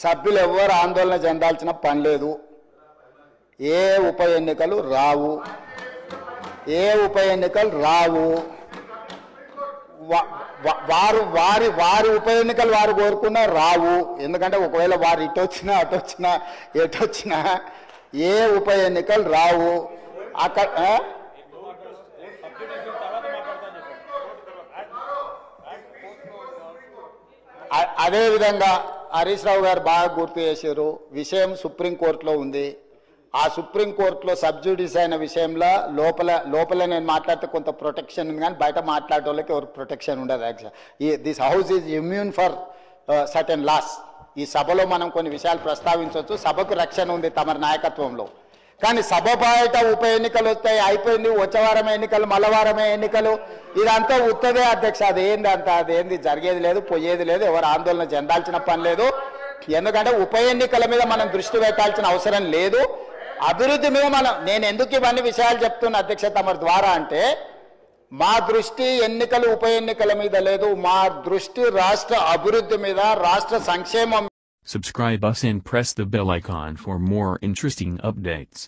సభ్యులు ఎవరు ఆందోళన చెందాల్సిన పని లేదు. ఏ ఉప ఎన్నికలు రావు, వారు వారి ఉప ఎన్నికలు వారు కోరుకున్నా రావు. ఎందుకంటే ఒకవేళ వారు ఇటొచ్చినా అటొచ్చినా ఎటొచ్చినా ఏ ఉప ఎన్నికలు రావు. అక్కడ అదేవిధంగా హరీష్ రావు గారు బాగా గుర్తు చేశారు. విషయం సుప్రీంకోర్టులో ఉంది. ఆ సుప్రీంకోర్టులో సబ్జుడిస్ అయిన విషయంలో లోపల నేను మాట్లాడితే కొంత ప్రొటెక్షన్ ఉంది, కానీ బయట మాట్లాడే వాళ్ళకి ఎవరికి ప్రొటెక్షన్ ఉండదు. Actual this house is immune for certain laws. ఈ సభలో మనం కొన్ని విషయాలు ప్రస్తావించవచ్చు. సభకు రక్షణ ఉంది తమ నాయకత్వంలో. కానీ సభ బయట ఉప ఎన్నికలు వస్తాయి, అయిపోయింది, వచ్చే వారమే ఎన్నికలు, మల్లవారమే ఎన్నికలు, ఇదంతా ఉత్తదే అధ్యక్ష. అదేంది జరిగేది లేదు, పోయేది లేదు, ఎవరు ఆందోళన చెందాల్సిన పని లేదు. ఎందుకంటే ఉప ఎన్నికల మీద మనం దృష్టి పెట్టాల్సిన అవసరం లేదు. అభివృద్ధి మీద నేను ఎందుకు ఇవన్నీ విషయాలు చెప్తున్నా అధ్యక్ష తమ ద్వారా అంటే, మా దృష్టి ఎన్నికలు ఉప ఎన్నికల మీద లేదు, మా దృష్టి రాష్ట్ర అభివృద్ధి మీద, రాష్ట్ర సంక్షేమం. Subscribe us and press the bell icon for more interesting updates.